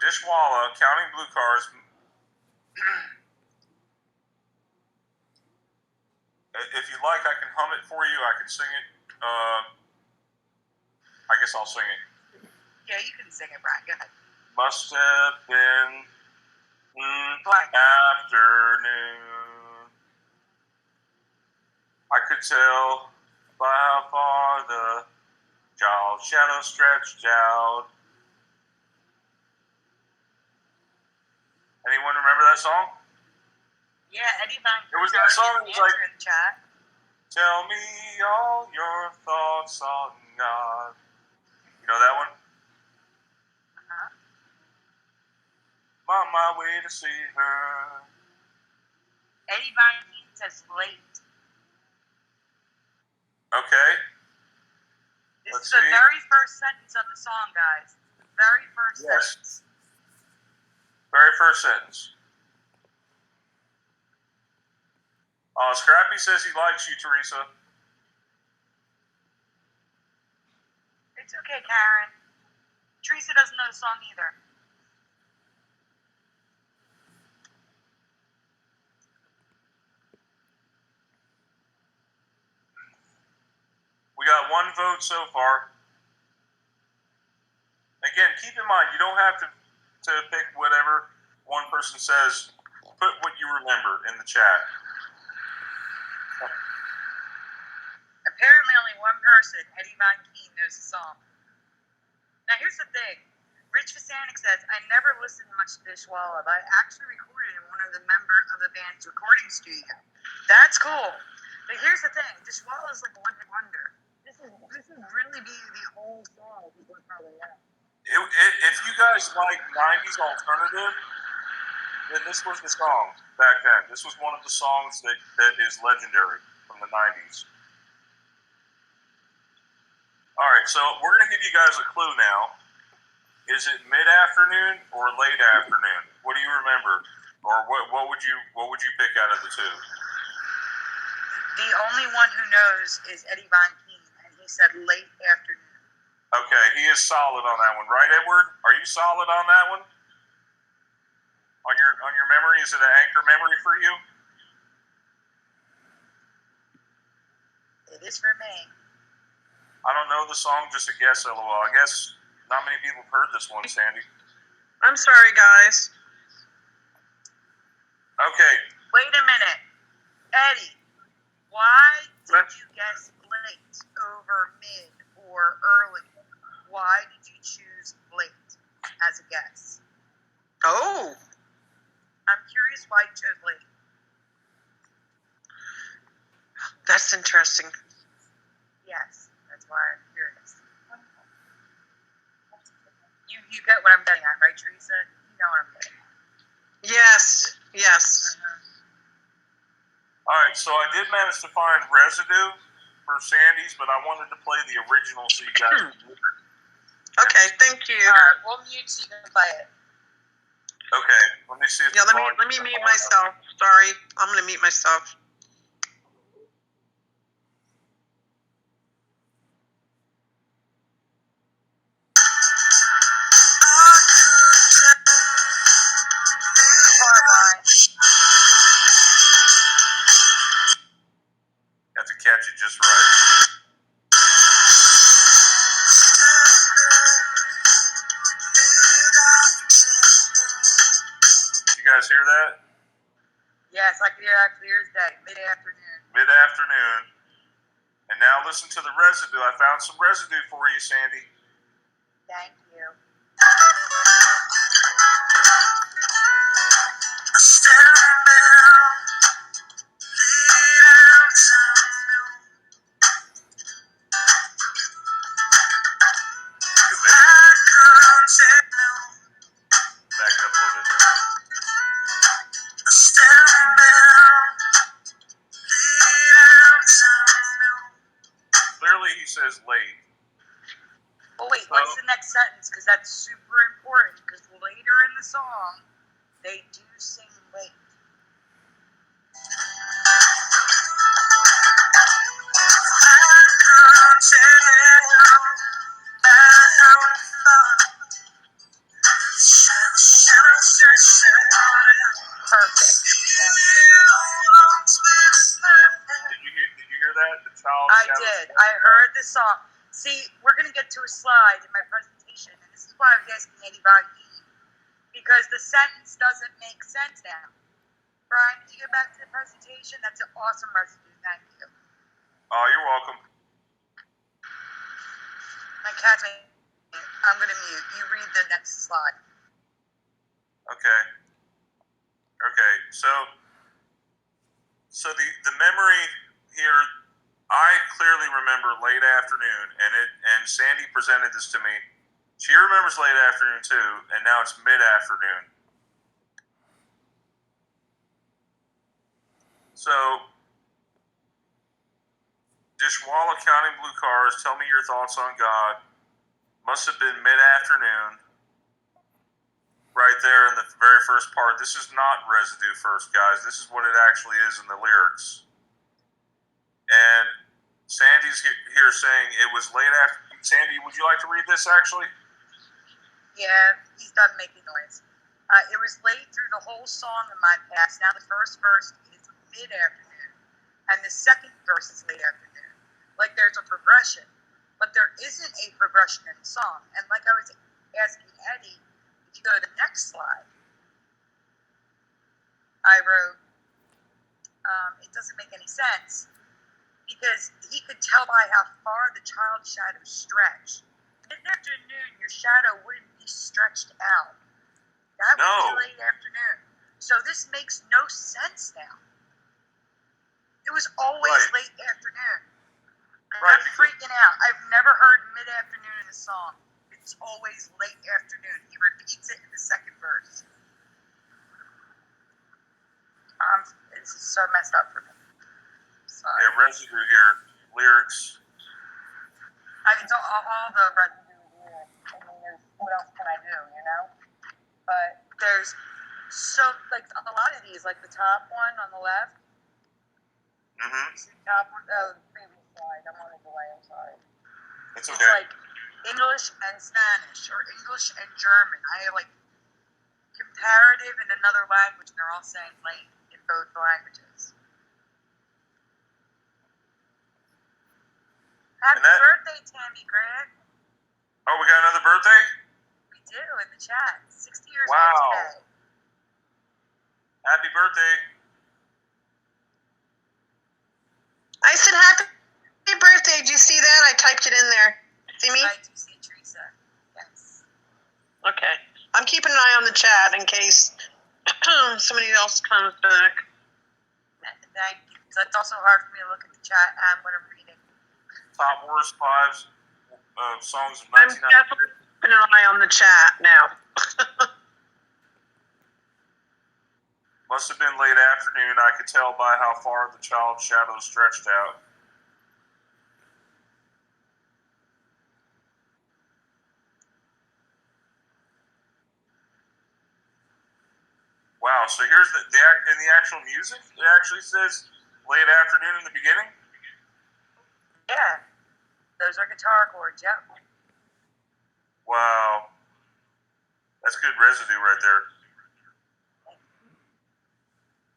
Dishwalla, Counting Blue Cars. If you like, I can hum it for you. I can sing it. I guess I'll sing it. Yeah, you can sing it, Brian. Go ahead. Must have been afternoon. I could tell by how far the child's shadow stretched out. Anyone remember that song? Yeah, Eddie Van. It was that song. It was like, in the chat. "Tell me all your thoughts on God." You know that one? I'm on my way to see her. Eddie Van says late. Okay. This is the very first sentence of the song, guys. Very first sentence. Very first sentence. Scrappy says he likes you, Teresa. It's okay, Karen. Teresa doesn't know the song either. We got one vote so far. Again, keep in mind, you don't have to pick whatever one person says. Put what you remember in the chat. Apparently only one person, Eddie Van Keen, knows the song. Now here's the thing. Rich Vasanic says, I never listened much to Dishwalla, but I actually recorded in one of the members of the band's recording studio. That's cool. But here's the thing. Dishwalla is like a one-hit wonder. This is really the whole song people probably know. If you guys like 90s alternative, then this was the song back then. This was one of the songs that is legendary from the 90s. All right, so we're going to give you guys a clue now. Is it mid-afternoon or late afternoon? What do you remember? Or what would you pick out of the two? The only one who knows is Eddie Van Keen, and he said late afternoon. Okay, he is solid on that one, right, Edward? Are you solid on that one? On your memory, is it an anchor memory for you? It is for me. I don't know the song, just a guess, LOL. I guess not many people have heard this one, Sandy. I'm sorry, guys. Okay. Wait a minute. Eddie, why did you guess late over mid or early? Why did you choose late as a guess? Oh. I'm curious why you chose late. That's interesting. Yes, that's why I'm curious. You get what I'm getting at, right, Teresa? You know what I'm getting at. Yes. All right, so I did manage to find residue for Sandy's, but I wanted to play the original so you guys. Okay, thank you. All right, we'll mute so you can play it. Okay, let me see if let me mute myself. Sorry, I'm gonna mute myself. Have to catch it just right. You guys hear that? Yes, I can hear that clear as day. Mid-afternoon. Mid-afternoon. And now listen to the residue. I found some residue for you, Sandy. Thank you. Back it up a little bit. Clearly he says late. Well, wait, what's the next sentence? Because that's super important. Because later in the song, they do sing late. this song. See, we're going to get to a slide in my presentation, and this is why I was asking Eddie about E, because the sentence doesn't make sense now. Brian, can you get back to the presentation? That's an awesome residue. Thank you. Oh, you're welcome. My cat's I'm going to mute. You read the next slide. Okay. Okay. So the memory here, I clearly remember late afternoon, and Sandy presented this to me. She remembers late afternoon too, and now it's mid-afternoon. So, Dishwalla counting blue cars, tell me your thoughts on God. Must have been mid-afternoon. Right there in the very first part. This is not residue first, guys. This is what it actually is in the lyrics. And Sandy's here saying it was late after. Sandy, would you like to read this actually? Yeah, he's done making noise. It was late through the whole song in my past. Now the first verse is mid-afternoon, and the second verse is late afternoon. Like there's a progression, but there isn't a progression in the song. And like I was asking Eddie, if you go to the next slide, I wrote, it doesn't make any sense because he could tell by how far the child's shadow stretched. Mid-afternoon, your shadow wouldn't be stretched out. That would be late afternoon. So this makes no sense now. It was always late afternoon. I'm freaking out. I've never heard mid-afternoon in a song. It's always late afternoon. He repeats it in the second verse. This is so messed up for me. Sorry. Yeah, residue here. Lyrics. I mean, all the residue here. I mean, what else can I do, you know? But there's so, like, a lot of these, like the top one on the left. Mm-hmm. See the top one? Oh, the previous slide. I'm on a delay. I'm sorry. It's okay. It's like English and Spanish, or English and German. I have like comparative in another language, and they're all saying late in both languages. Happy birthday, Tammy Grant. Oh, we got another birthday? We do, in the chat. 60 years Wow. old today. Happy birthday. I said happy birthday. Did you see that? I typed it in there. See me? I do see Teresa. Yes. Okay. I'm keeping an eye on the chat in case somebody else comes back. Thank you. So it's also hard for me to look at the chat when I'm reading. Top worst 5 songs of I'm 1990. definitely keeping an eye on the chat now. Must have been late afternoon. I could tell by how far the child's shadow stretched out. Wow, so here's in the actual music, it actually says late afternoon in the beginning? Yeah. Those are guitar chords, yep. Wow. That's good residue right there.